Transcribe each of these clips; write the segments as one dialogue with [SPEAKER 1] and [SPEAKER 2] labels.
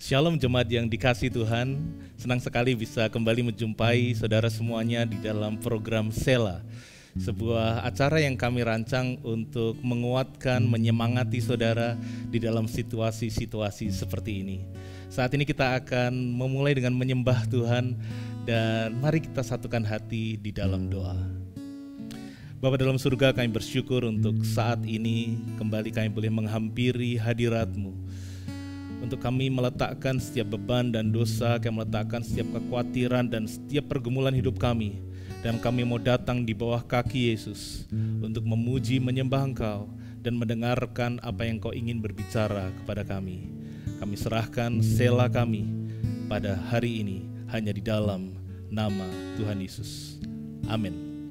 [SPEAKER 1] Shalom jemaat yang dikasihi Tuhan, senang sekali bisa kembali menjumpai saudara semuanya di dalam program Sela, sebuah acara yang kami rancang untuk menguatkan, menyemangati saudara di dalam situasi-situasi seperti ini. Saat ini kita akan memulai dengan menyembah Tuhan dan mari kita satukan hati di dalam doa. Bapa dalam surga, kami bersyukur untuk saat ini kembali kami boleh menghampiri hadirat-Mu. Untuk kami meletakkan setiap beban dan dosa, kami meletakkan setiap kekhawatiran dan setiap pergumulan hidup kami. Dan kami mau datang di bawah kaki Yesus untuk memuji, menyembah Engkau dan mendengarkan apa yang Kau ingin berbicara kepada kami. Kami serahkan sela kami pada hari ini hanya di dalam nama Tuhan Yesus. Amin.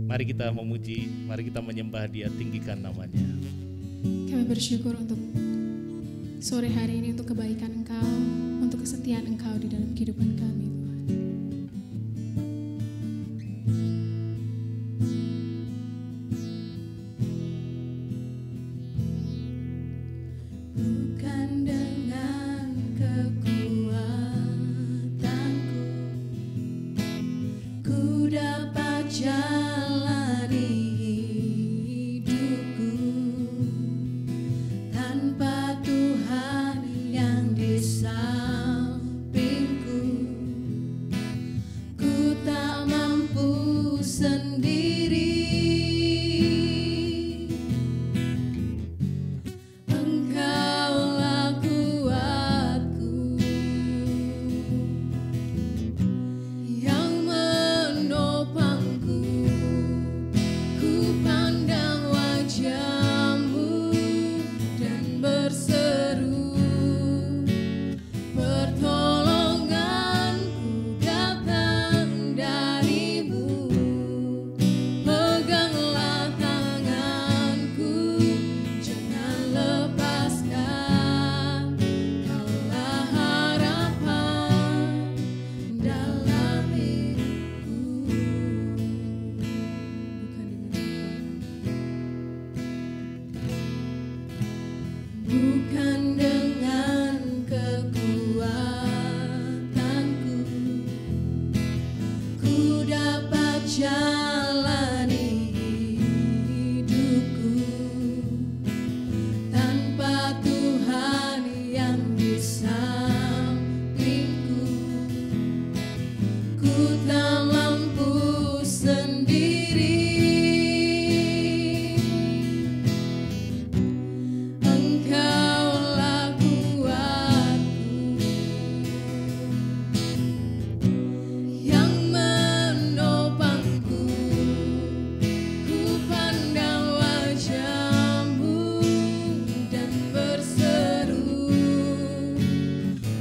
[SPEAKER 1] Mari kita memuji, mari kita menyembah Dia, tinggikan namanya.
[SPEAKER 2] Kami bersyukur untuk sore hari ini, untuk kebaikan Engkau, untuk kesetiaan Engkau di dalam kehidupan kami, Tuhan. Bukan dengan kekuatanku ku dapat jalani hidupku tanpa Tuhan yang di sampingku. Ku tak mampu sendiri. Engkaulah kuatku yang menopangku. Ku pandang wajah-Mu dan berseru, pertolonganku datang dari-Mu. Peganglah tanganku, jangan lepaskan. Kaulah harapan dalam hidupku. Bukan dengan kekuatanku ku dapat jalani hidupku tanpa Tuhan yang di sampingku. Ku tak mampu sendiri. Engkaulah kuatku yang menopangku. Ku pandang wajah-Mu dan berseru,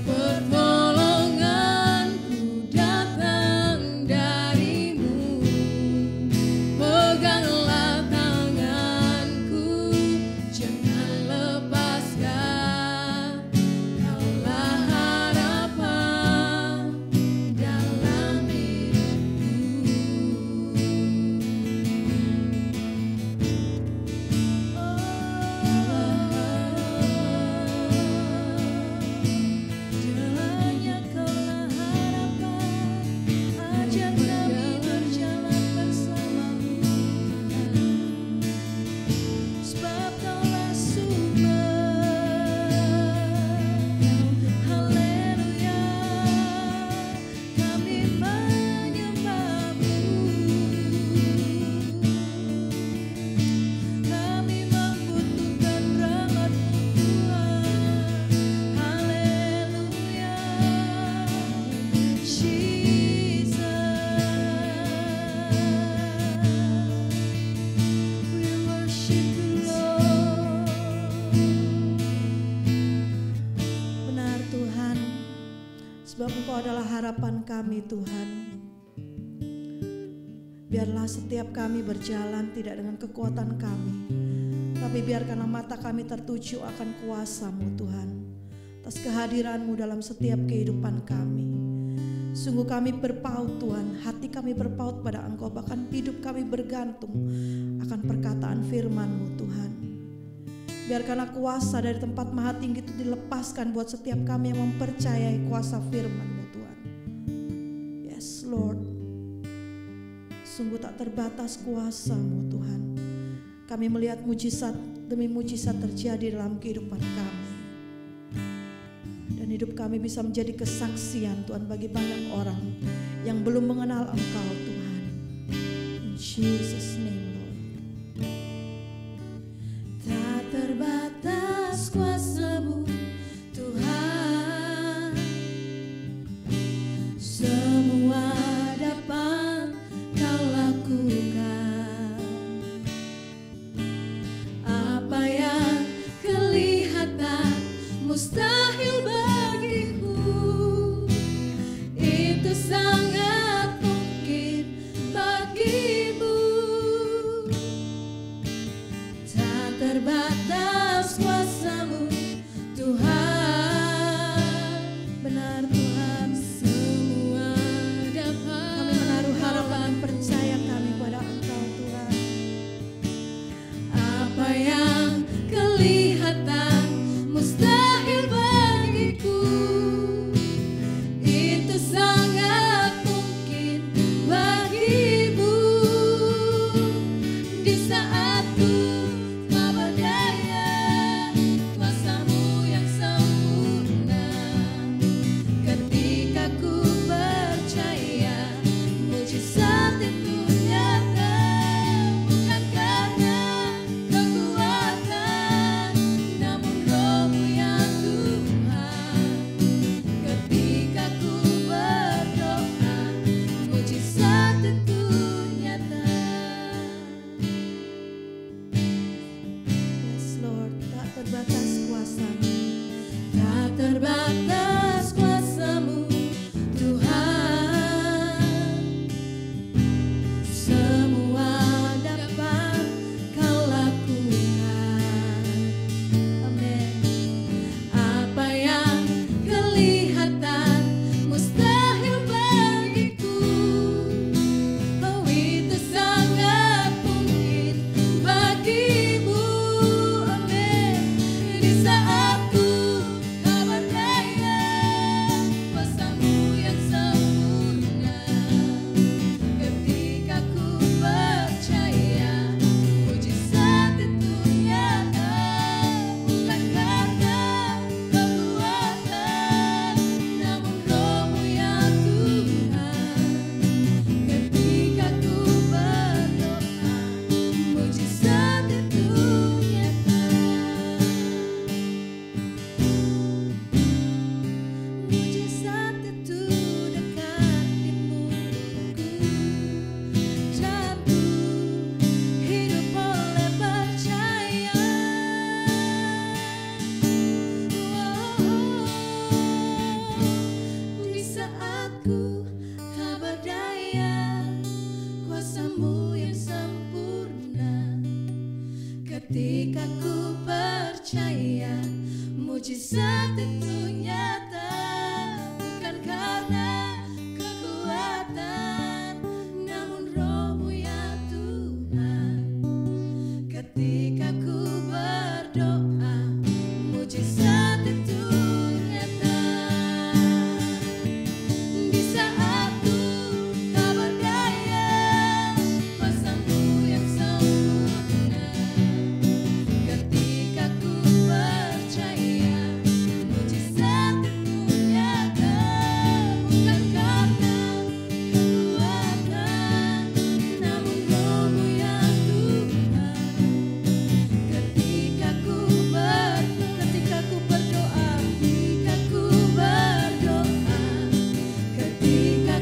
[SPEAKER 2] pertolonganku datang dari-Mu. Peganglah tanganku, jangan lepaskan. Kaulah harapan dalam hidupku. Hanya Kaulah harapan, ajak kami berjalan bersama-Mu. Sebab Kaulah sumber. Haleluya, kami menyembah-Mu. Kami membutuhkan rahmat-Mu, Tuhan. Haleluya, Jesus. We worship You, Lord.
[SPEAKER 3] Benar Tuhan, sebab Engkau adalah harapan kami Tuhan. Biarlah setiap kami berjalan tidak dengan kekuatan kami, tapi biarkanlah mata kami tertuju akan kuasa-Mu Tuhan, atas kehadiran-Mu dalam setiap kehidupan kami. Sungguh kami berpaut Tuhan, hati kami berpaut pada Engkau, bahkan hidup kami bergantung akan perkataan firman-Mu Tuhan. Biarkanlah kuasa dari tempat maha tinggi itu dilepaskan buat setiap kami yang mempercayai kuasa firman-Mu Tuhan. Yes Lord, sungguh tak terbatas kuasa-Mu Tuhan. Kami melihat mujizat demi mujizat terjadi dalam kehidupan kami. Dan hidup kami bisa menjadi kesaksian Tuhan bagi banyak orang yang belum mengenal Engkau Tuhan. In Jesus name Lord.
[SPEAKER 4] Tak terbatas kuasa-Mu Tuhan, semua dapat Kau lakukan. Apa yang kelihatan mustahil bagiku, itu sangat mungkin bagimu. Tak terbatas kuasa-Mu Tuhan, benar Tuhan, semua dapat.
[SPEAKER 3] Kami menaruh harapan dan percaya kami pada Engkau Tuhan.
[SPEAKER 4] Apa yang kelihatan mustahil bagiku, itu sangat mungkin bagimu. Di saat ku tak berdaya, kuasa-Mu yang sempurna. Ketika ku percaya, mujizat itu nyata. Bukan karena kekuatan, namun Roh-Mu ya Tuhan. Ketika ku berdoa, mujizat itu nyata.
[SPEAKER 3] Yes Lord, tak terbatas kuasa-Mu.
[SPEAKER 4] Tak terbatas kuasa-Mu Tuhan, semua dapat Kau lakukan.
[SPEAKER 3] Amin.
[SPEAKER 4] Apa yang kelihatan mustahil bagiku, oh itu sangat mungkin bagimu. Amin. Di saat ku tak berdaya, kuasa-Mu yang sempurna. Ketika ku percaya, mujizat itu nyata. Bukan karena kekuatan, namun Roh-Mu ya Tuhan. Ketika ku berdoa, mujizat itu nyata. Mujizat itu dekat di mulutku, dan ku hidup oleh percaya. Di saat ku tak berdaya, kuasa-Mu yang sempurna. Ketika ku percaya, mujizat itu nyata. Bukan karena kekuatan, namun Roh-Mu ya Tuhan. Ketika ku berdoa, mujizat itu nyata. Di saat ku tak berdaya, kuasa-Mu yang sempurna. Ketika ku percaya, mujizat itu nyata. Bukan karena kekuatan, namun Roh-Mu ya Tuhan. Ketika ku berdoa, ketika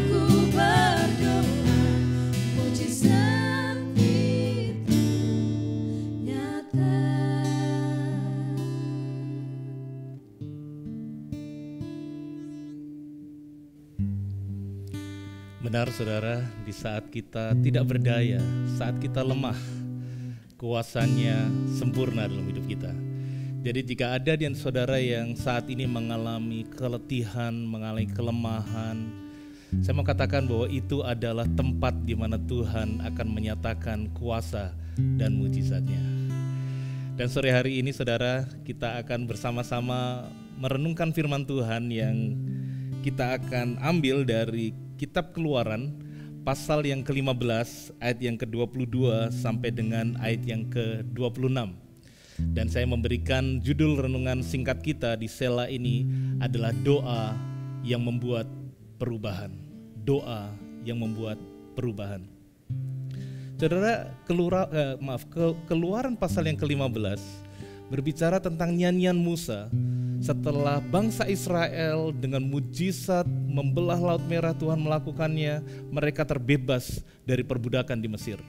[SPEAKER 4] ku berdoa, mujizat itu nyata.
[SPEAKER 1] Benar saudara, di saat kita tidak berdaya, saat kita lemah, kuasanya sempurna dalam hidup kita. Jadi jika ada di saudara yang saat ini mengalami keletihan, mengalami kelemahan, saya mau katakan bahwa itu adalah tempat di mana Tuhan akan menyatakan kuasa dan mujizatnya. Dan sore hari ini saudara, kita akan bersama-sama merenungkan firman Tuhan yang kita akan ambil dari kitab Keluaran pasal yang ke-15 ayat yang ke-22 sampai dengan ayat yang ke-26. Dan saya memberikan judul renungan singkat kita di Sela ini adalah doa yang membuat perubahan. Doa yang membuat perubahan. Saudara, Keluaran pasal yang ke-15 berbicara tentang nyanyian Musa setelah bangsa Israel dengan mujizat membelah Laut Merah, Tuhan melakukannya, mereka terbebas dari perbudakan di Mesir.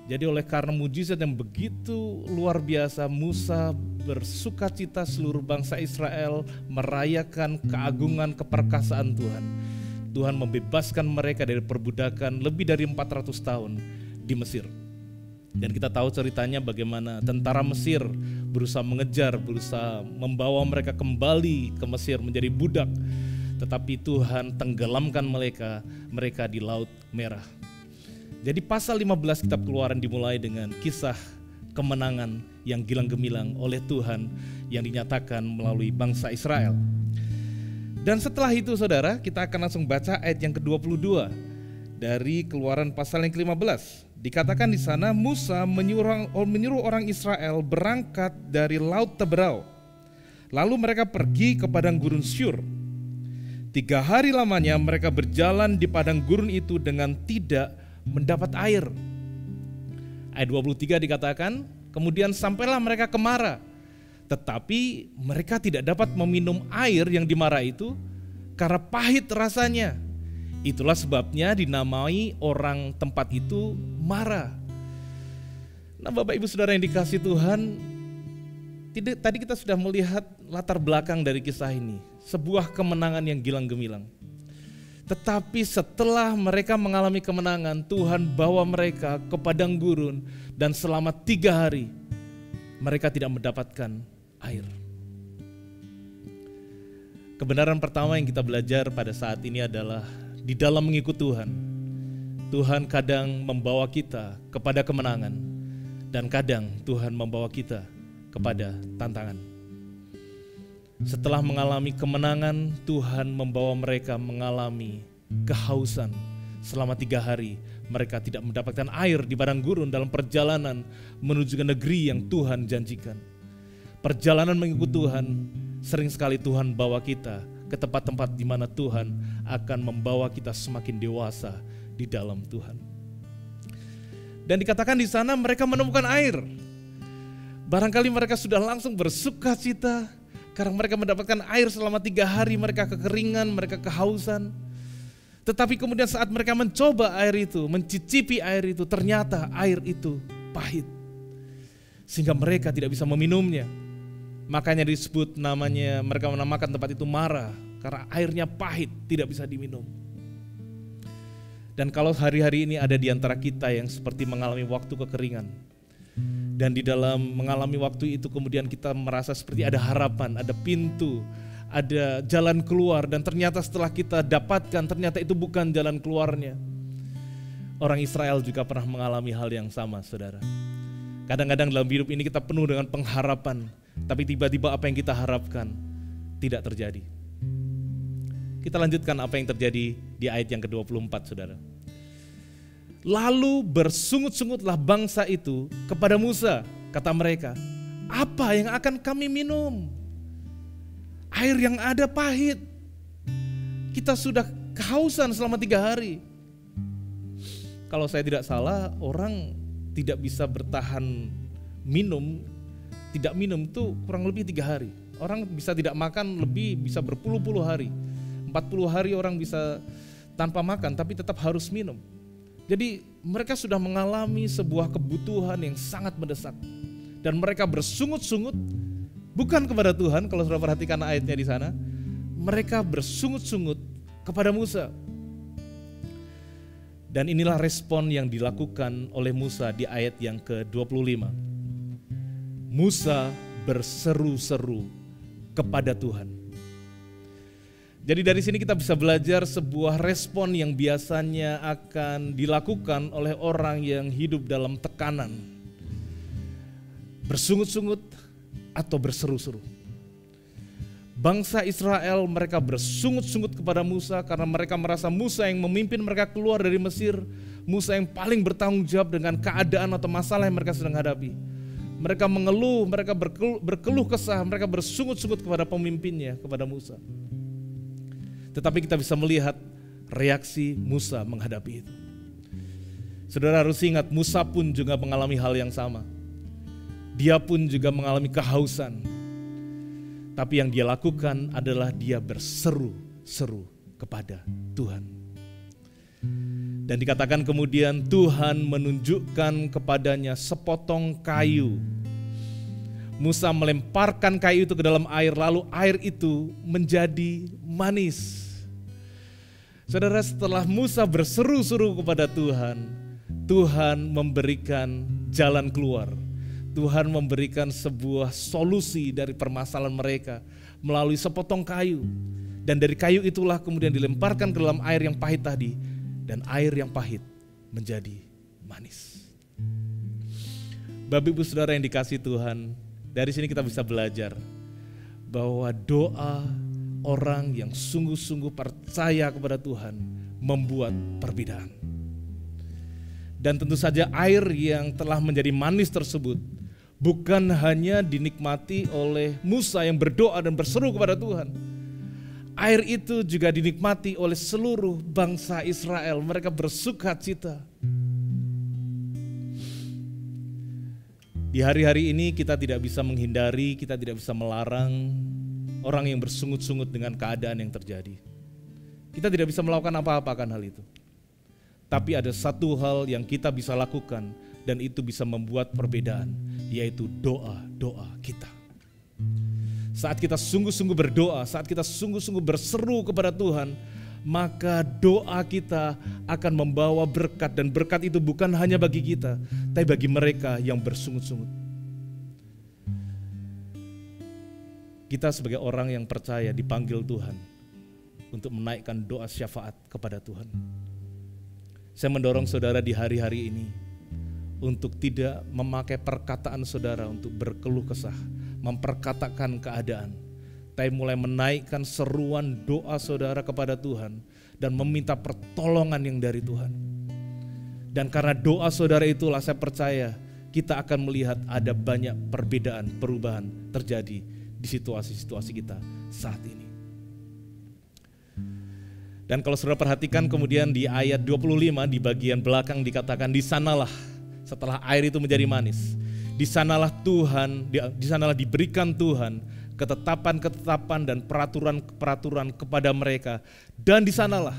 [SPEAKER 1] Jadi oleh karena mujizat yang begitu luar biasa, Musa bersukacita, seluruh bangsa Israel merayakan keagungan keperkasaan Tuhan. Tuhan membebaskan mereka dari perbudakan lebih dari 400 tahun di Mesir. Dan kita tahu ceritanya bagaimana tentara Mesir berusaha membawa mereka kembali ke Mesir menjadi budak. Tetapi Tuhan tenggelamkan mereka di Laut Merah. Jadi pasal 15 kitab Keluaran dimulai dengan kisah kemenangan yang gilang gemilang oleh Tuhan yang dinyatakan melalui bangsa Israel. Dan setelah itu saudara, kita akan langsung baca ayat yang ke-22 dari Keluaran pasal yang ke-15. Dikatakan di sana, Musa menyuruh orang Israel berangkat dari Laut Teberau. Lalu mereka pergi ke padang gurun Syur. 3 hari lamanya mereka berjalan di padang gurun itu dengan tidak mendapat air. Ayat 23 dikatakan, kemudian sampailah mereka ke Mara. Tetapi mereka tidak dapat meminum air yang di Mara itu karena pahit rasanya. Itulah sebabnya dinamai orang tempat itu Mara. Nah, Bapak Ibu Saudara yang dikasihi Tuhan, tadi kita sudah melihat latar belakang dari kisah ini, sebuah kemenangan yang gilang gemilang. Tetapi setelah mereka mengalami kemenangan, Tuhan bawa mereka ke padang gurun dan selama 3 hari mereka tidak mendapatkan air. Kebenaran pertama yang kita belajar pada saat ini adalah di dalam mengikut Tuhan, Tuhan kadang membawa kita kepada kemenangan dan kadang Tuhan membawa kita kepada tantangan. Setelah mengalami kemenangan, Tuhan membawa mereka mengalami kehausan. Selama 3 hari mereka tidak mendapatkan air di padang gurun dalam perjalanan menuju ke negeri yang Tuhan janjikan. Perjalanan mengikut Tuhan, sering sekali Tuhan bawa kita ke tempat-tempat di mana Tuhan akan membawa kita semakin dewasa di dalam Tuhan. Dan dikatakan di sana mereka menemukan air. Barangkali mereka sudah langsung bersukacita karena mereka mendapatkan air. Selama 3 hari mereka kekeringan, mereka kehausan. Tetapi kemudian saat mereka mencoba air itu, mencicipi air itu, ternyata air itu pahit. Sehingga mereka tidak bisa meminumnya. Makanya disebut mereka menamakan tempat itu Mara, karena airnya pahit, tidak bisa diminum. Dan kalau hari-hari ini ada di antara kita yang seperti mengalami waktu kekeringan, dan di dalam mengalami waktu itu kemudian kita merasa seperti ada harapan, ada pintu, ada jalan keluar, dan ternyata setelah kita dapatkan ternyata itu bukan jalan keluarnya. Orang Israel juga pernah mengalami hal yang sama, saudara. Kadang-kadang dalam hidup ini kita penuh dengan pengharapan, tapi tiba-tiba apa yang kita harapkan tidak terjadi. Kita lanjutkan apa yang terjadi di ayat yang ke-24, saudara. Lalu bersungut-sungutlah bangsa itu kepada Musa, kata mereka, apa yang akan kami minum? Air yang ada pahit. Kita sudah kehausan selama 3 hari. Kalau saya tidak salah, orang tidak bisa bertahan tidak minum itu kurang lebih 3 hari. Orang bisa tidak makan bisa berpuluh-puluh hari. 40 hari orang bisa tanpa makan tapi tetap harus minum. Jadi mereka sudah mengalami sebuah kebutuhan yang sangat mendesak. Dan mereka bersungut-sungut bukan kepada Tuhan, kalau sudah perhatikan ayatnya di sana. Mereka bersungut-sungut kepada Musa. Dan inilah respon yang dilakukan oleh Musa di ayat yang ke-25. Musa berseru-seru kepada Tuhan. Jadi dari sini kita bisa belajar sebuah respon yang biasanya akan dilakukan oleh orang yang hidup dalam tekanan. bersungut-sungut atau berseru-seru. Bangsa Israel mereka bersungut-sungut kepada Musa karena mereka merasa Musa yang memimpin mereka keluar dari Mesir, Musa yang paling bertanggung jawab dengan keadaan atau masalah yang mereka sedang hadapi. Mereka mengeluh, mereka berkeluh kesah, mereka bersungut-sungut kepada pemimpinnya, kepada Musa. Tetapi kita bisa melihat reaksi Musa menghadapi itu. Saudara harus ingat, Musa pun juga mengalami hal yang sama. Dia pun juga mengalami kehausan. Tapi yang dia lakukan adalah dia berseru-seru kepada Tuhan. Dan dikatakan kemudian Tuhan menunjukkan kepadanya sepotong kayu. Musa melemparkan kayu itu ke dalam air, lalu air itu menjadi manis. Saudara, setelah Musa berseru-seru kepada Tuhan, Tuhan memberikan jalan keluar. Tuhan memberikan sebuah solusi dari permasalahan mereka melalui sepotong kayu. Dan dari kayu itulah kemudian dilemparkan ke dalam air yang pahit tadi. Dan air yang pahit menjadi manis. Bapak Ibu Saudara yang dikasihi Tuhan, dari sini kita bisa belajar bahwa doa orang yang sungguh-sungguh percaya kepada Tuhan membuat perbedaan. Dan tentu saja air yang telah menjadi manis tersebut bukan hanya dinikmati oleh Musa yang berdoa dan berseru kepada Tuhan. Air itu juga dinikmati oleh seluruh bangsa Israel. Mereka bersuka-cita. Di hari-hari ini kita tidak bisa menghindari, kita tidak bisa melarang orang yang bersungut-sungut dengan keadaan yang terjadi. Kita tidak bisa melakukan apa-apa akan hal itu. Tapi ada satu hal yang kita bisa lakukan dan itu bisa membuat perbedaan, yaitu doa-doa kita. Saat kita sungguh-sungguh berdoa, saat kita sungguh-sungguh berseru kepada Tuhan, maka doa kita akan membawa berkat, dan berkat itu bukan hanya bagi kita, tapi bagi mereka yang bersungut-sungut. Kita sebagai orang yang percaya dipanggil Tuhan untuk menaikkan doa syafaat kepada Tuhan. Saya mendorong saudara di hari-hari ini untuk tidak memakai perkataan saudara untuk berkeluh kesah, memperkatakan keadaan, tapi mulai menaikkan seruan doa saudara kepada Tuhan dan meminta pertolongan yang dari Tuhan. Dan karena doa saudara itulah saya percaya kita akan melihat ada banyak perbedaan, perubahan terjadi di situasi-situasi kita saat ini. Dan kalau saudara perhatikan kemudian di ayat 25 di bagian belakang dikatakan di sanalah setelah air itu menjadi manis, di sanalah diberikan Tuhan ketetapan-ketetapan dan peraturan-peraturan kepada mereka, dan di sanalah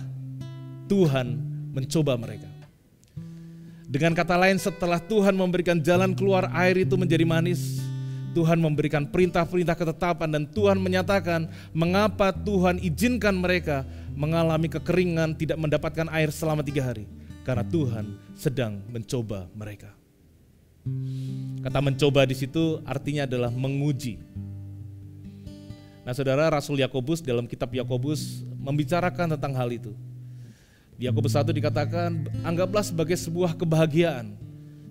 [SPEAKER 1] Tuhan mencoba mereka. Dengan kata lain, setelah Tuhan memberikan jalan keluar air itu menjadi manis, Tuhan memberikan perintah-perintah ketetapan, dan Tuhan menyatakan mengapa Tuhan izinkan mereka mengalami kekeringan, tidak mendapatkan air selama 3 hari. Karena Tuhan sedang mencoba mereka. Kata mencoba di situ artinya adalah menguji. Nah saudara, Rasul Yakobus dalam kitab Yakobus membicarakan tentang hal itu. Di Yakobus 1 dikatakan, anggaplah sebagai sebuah kebahagiaan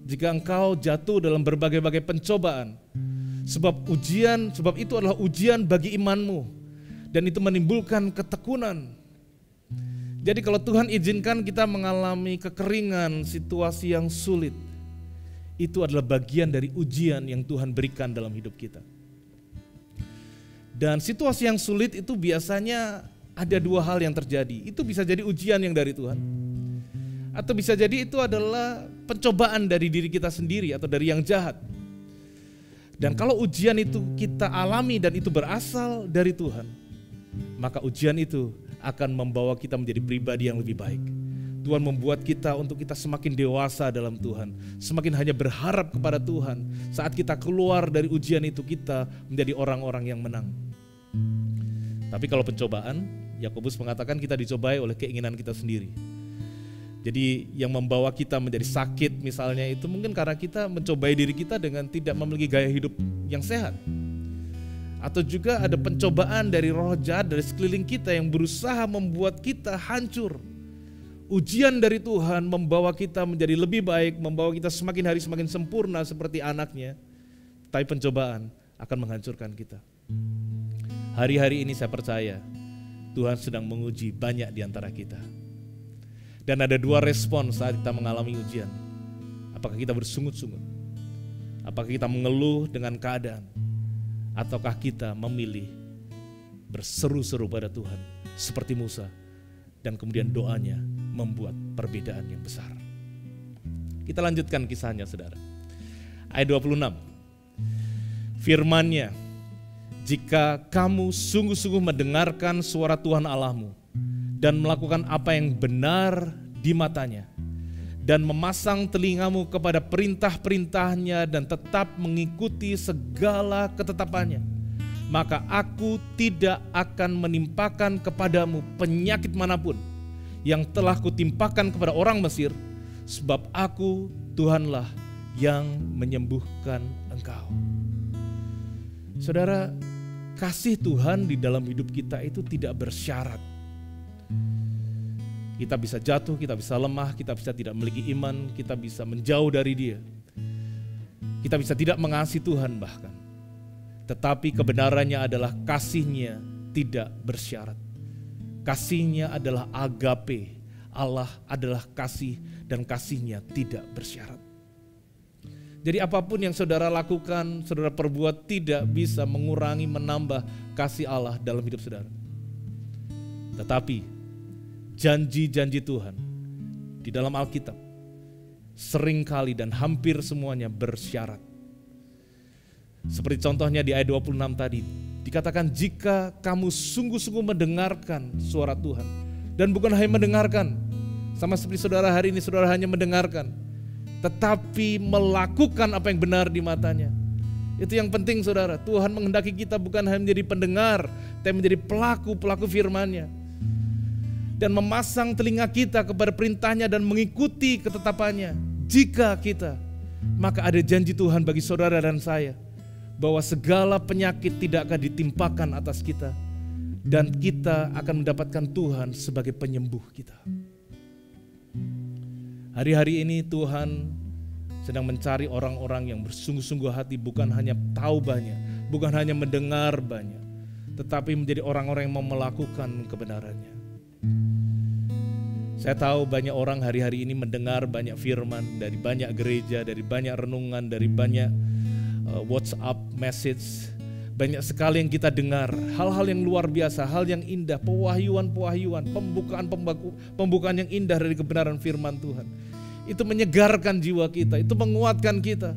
[SPEAKER 1] jika engkau jatuh dalam berbagai-bagai pencobaan. Sebab itu adalah ujian bagi imanmu, dan itu menimbulkan ketekunan. Jadi kalau Tuhan izinkan kita mengalami kekeringan, situasi yang sulit, itu adalah bagian dari ujian yang Tuhan berikan dalam hidup kita. Dan situasi yang sulit itu biasanya ada 2 hal yang terjadi. Itu bisa jadi ujian yang dari Tuhan, atau bisa jadi itu adalah pencobaan dari diri kita sendiri atau dari yang jahat. Dan kalau ujian itu kita alami dan itu berasal dari Tuhan, maka ujian itu akan membawa kita menjadi pribadi yang lebih baik. Tuhan membuat kita untuk kita semakin dewasa dalam Tuhan, semakin hanya berharap kepada Tuhan. Saat kita keluar dari ujian itu, kita menjadi orang-orang yang menang. Tapi kalau pencobaan, Yakobus mengatakan kita dicobai oleh keinginan kita sendiri. Jadi yang membawa kita menjadi sakit misalnya itu mungkin karena kita mencobai diri kita dengan tidak memiliki gaya hidup yang sehat. Atau juga ada pencobaan dari roh jahat dari sekeliling kita yang berusaha membuat kita hancur. Ujian dari Tuhan membawa kita menjadi lebih baik, membawa kita semakin hari semakin sempurna seperti anaknya. tapi pencobaan akan menghancurkan kita. Hari-hari ini saya percaya Tuhan sedang menguji banyak di antara kita. Dan ada dua respon saat kita mengalami ujian. Apakah kita bersungut-sungut? Apakah kita mengeluh dengan keadaan? Ataukah kita memilih berseru-seru pada Tuhan seperti Musa, dan kemudian doanya membuat perbedaan yang besar. Kita lanjutkan kisahnya, saudara. Ayat 26. Firman-Nya, jika kamu sungguh-sungguh mendengarkan suara Tuhan Allahmu dan melakukan apa yang benar di matanya, dan memasang telingamu kepada perintah-perintahnya dan tetap mengikuti segala ketetapannya, maka aku tidak akan menimpakan kepadamu penyakit manapun yang telah kutimpakan kepada orang Mesir, sebab aku Tuhanlah yang menyembuhkan engkau. Saudara, kasih Tuhan di dalam hidup kita itu tidak bersyarat. Kita bisa jatuh, kita bisa lemah, kita bisa tidak memiliki iman, kita bisa menjauh dari Dia. Kita bisa tidak mengasihi Tuhan bahkan. Tetapi kebenarannya adalah kasih-Nya tidak bersyarat. Kasih-Nya adalah agape. Allah adalah kasih dan kasih-Nya tidak bersyarat. Jadi apapun yang saudara lakukan, saudara perbuat tidak bisa mengurangi, menambah kasih Allah dalam hidup saudara. Tetapi janji-janji Tuhan di dalam Alkitab seringkali dan hampir semuanya bersyarat. Seperti contohnya di ayat 26 tadi, dikatakan jika kamu sungguh-sungguh mendengarkan suara Tuhan, dan bukan hanya mendengarkan, sama seperti saudara hari ini, saudara hanya mendengarkan, tetapi melakukan apa yang benar di matanya. Itu yang penting, saudara. Tuhan menghendaki kita bukan hanya menjadi pendengar, tapi menjadi pelaku firman-Nya. Dan memasang telinga kita kepada perintahnya dan mengikuti ketetapannya. Jika kita, maka ada janji Tuhan bagi saudara dan saya, bahwa segala penyakit tidak akan ditimpakan atas kita, dan kita akan mendapatkan Tuhan sebagai penyembuh kita. Hari-hari ini Tuhan sedang mencari orang-orang yang bersungguh-sungguh hati, bukan hanya tahu banyak, bukan hanya mendengar banyak, tetapi menjadi orang-orang yang mau melakukan kebenarannya. Saya tahu banyak orang hari-hari ini mendengar banyak firman dari banyak gereja, dari banyak renungan, dari banyak WhatsApp message. Banyak sekali yang kita dengar, hal-hal yang luar biasa, hal yang indah, pewahyuan, pembukaan yang indah dari kebenaran firman Tuhan. Itu menyegarkan jiwa kita, itu menguatkan kita.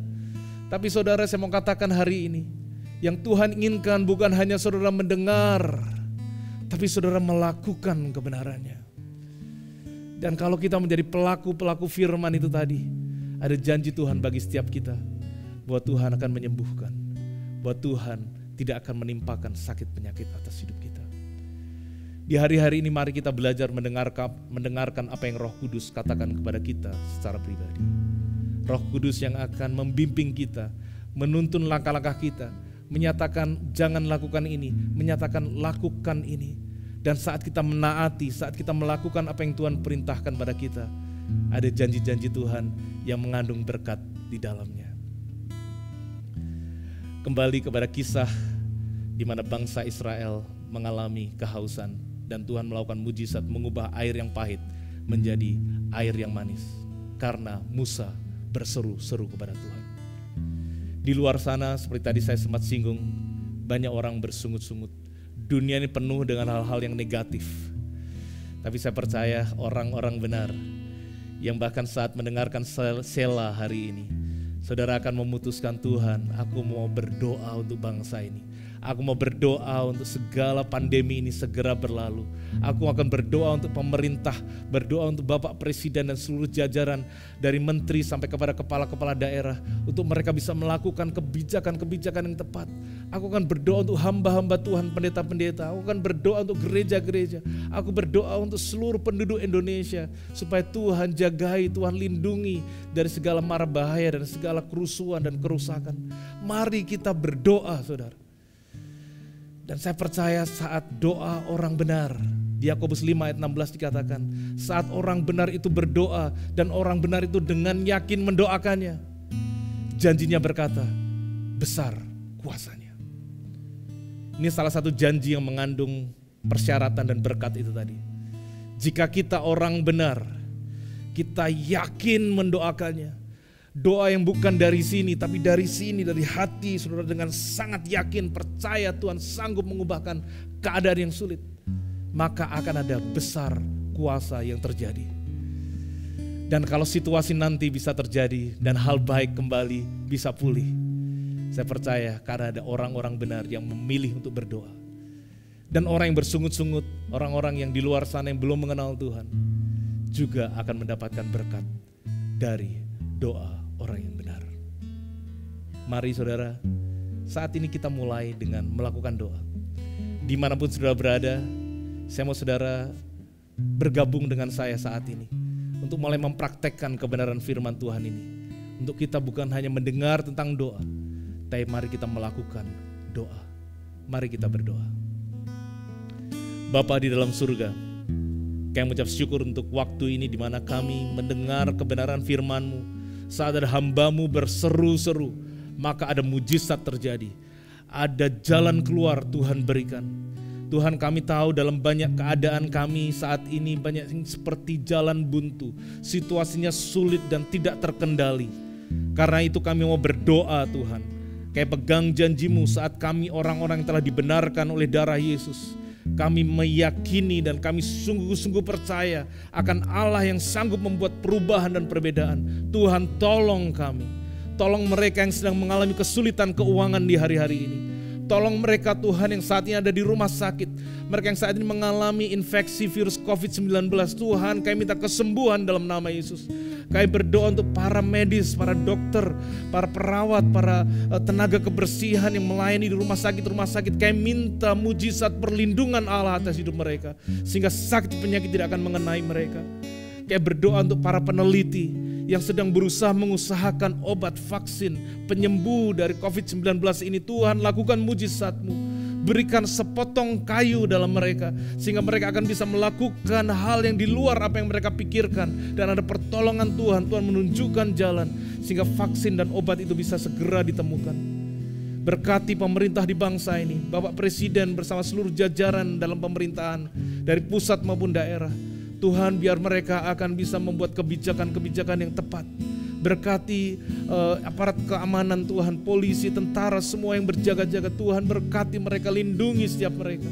[SPEAKER 1] Tapi saudara, saya mau katakan hari ini, yang Tuhan inginkan bukan hanya saudara mendengar, tapi saudara melakukan kebenarannya. Dan kalau kita menjadi pelaku firman itu tadi, ada janji Tuhan bagi setiap kita, bahwa Tuhan akan menyembuhkan, bahwa Tuhan tidak akan menimpakan sakit penyakit atas hidup kita. Di hari-hari ini mari kita belajar mendengarkan apa yang Roh Kudus katakan kepada kita secara pribadi. Roh Kudus yang akan membimbing kita, menuntun langkah-langkah kita, menyatakan jangan lakukan ini, menyatakan lakukan ini. Dan saat kita menaati, saat kita melakukan apa yang Tuhan perintahkan pada kita, ada janji-janji Tuhan yang mengandung berkat di dalamnya. Kembali kepada kisah di mana bangsa Israel mengalami kehausan dan Tuhan melakukan mujizat mengubah air yang pahit menjadi air yang manis karena Musa berseru-seru kepada Tuhan. Di luar sana seperti tadi saya sempat singgung, banyak orang bersungut-sungut. Dunia ini penuh dengan hal-hal yang negatif. Tapi saya percaya orang-orang benar yang bahkan saat mendengarkan Sela hari ini, saudara akan memutuskan, Tuhan, aku mau berdoa untuk bangsa ini. Aku mau berdoa untuk segala pandemi ini segera berlalu. Aku akan berdoa untuk pemerintah, berdoa untuk Bapak Presiden dan seluruh jajaran dari menteri sampai kepada kepala-kepala daerah, untuk mereka bisa melakukan kebijakan-kebijakan yang tepat. Aku akan berdoa untuk hamba-hamba Tuhan, pendeta-pendeta. Aku akan berdoa untuk gereja-gereja. Aku berdoa untuk seluruh penduduk Indonesia, supaya Tuhan jagai, Tuhan lindungi dari segala mara bahaya dan segala kerusuhan dan kerusakan. Mari kita berdoa, saudara. Dan saya percaya saat doa orang benar, di Yakobus 5 ayat 16 dikatakan, saat orang benar itu berdoa dan orang benar itu dengan yakin mendoakannya, janjinya berkata, besar kuasanya. Ini salah satu janji yang mengandung persyaratan dan berkat itu tadi. Jika kita orang benar, kita yakin mendoakannya. Doa yang bukan dari sini, tapi dari sini, dari hati, saudara, dengan sangat yakin, percaya Tuhan sanggup mengubahkan keadaan yang sulit. Maka akan ada besar kuasa yang terjadi. Dan kalau situasi nanti bisa terjadi dan hal baik kembali bisa pulih, saya percaya karena ada orang-orang benar yang memilih untuk berdoa. Dan orang yang bersungut-sungut, orang-orang yang di luar sana yang belum mengenal Tuhan, juga akan mendapatkan berkat dari doa orang yang benar. Mari saudara, saat ini kita mulai dengan melakukan doa. Dimanapun saudara berada, saya mau saudara bergabung dengan saya saat ini untuk mulai mempraktekkan kebenaran firman Tuhan ini. Untuk kita bukan hanya mendengar tentang doa, tapi mari kita melakukan doa. Mari kita berdoa. Bapa di dalam surga, kami mengucap syukur untuk waktu ini di mana kami mendengar kebenaran firman-Mu. Saat ada hamba-Mu berseru-seru, maka ada mujizat terjadi. Ada jalan keluar Tuhan berikan. Tuhan, kami tahu dalam banyak keadaan kami saat ini banyak yang seperti jalan buntu. Situasinya sulit dan tidak terkendali. Karena itu kami mau berdoa Tuhan. Kayak pegang janji-Mu saat kami orang-orang yang telah dibenarkan oleh darah Yesus. Kami meyakini dan kami sungguh-sungguh percaya akan Allah yang sanggup membuat perubahan dan perbedaan. Tuhan, tolong kami. Tolong mereka yang sedang mengalami kesulitan keuangan di hari-hari ini. Tolong mereka Tuhan yang saat ini ada di rumah sakit. Mereka yang saat ini mengalami infeksi virus COVID-19. Tuhan, kami minta kesembuhan dalam nama Yesus. Kami berdoa untuk para medis, para dokter, para perawat, para tenaga kebersihan yang melayani di rumah sakit. Kami minta mujizat perlindungan Allah atas hidup mereka. Sehingga sakit penyakit tidak akan mengenai mereka. Kami berdoa untuk para peneliti yang sedang berusaha mengusahakan obat, vaksin, penyembuh dari COVID-19 ini. Tuhan, lakukan mujizat-Mu. Berikan sepotong kayu dalam mereka, sehingga mereka akan bisa melakukan hal yang di luar apa yang mereka pikirkan. Dan ada pertolongan Tuhan, Tuhan menunjukkan jalan, sehingga vaksin dan obat itu bisa segera ditemukan. Berkati pemerintah di bangsa ini, Bapak Presiden bersama seluruh jajaran dalam pemerintahan, dari pusat maupun daerah. Tuhan, biar mereka akan bisa membuat kebijakan-kebijakan yang tepat. Berkati aparat keamanan Tuhan, polisi, tentara, semua yang berjaga-jaga. Tuhan, berkati mereka, lindungi setiap mereka.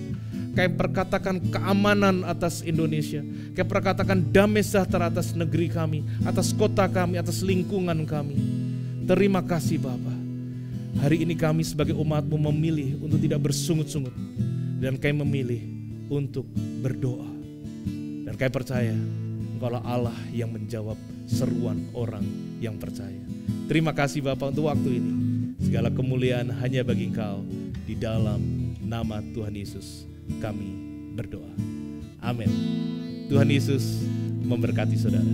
[SPEAKER 1] Kayak perkatakan keamanan atas Indonesia. Kayak perkatakan damai sejahtera atas negeri kami, atas kota kami, atas lingkungan kami. Terima kasih Bapa. Hari ini kami sebagai umat-Mu memilih untuk tidak bersungut-sungut. Dan kami memilih untuk berdoa. Dan kami percaya Engkaulah Allah yang menjawab seruan orang yang percaya. Terima kasih Bapa untuk waktu ini. Segala kemuliaan hanya bagi Engkau. Di dalam nama Tuhan Yesus kami berdoa. Amin. Tuhan Yesus memberkati saudara.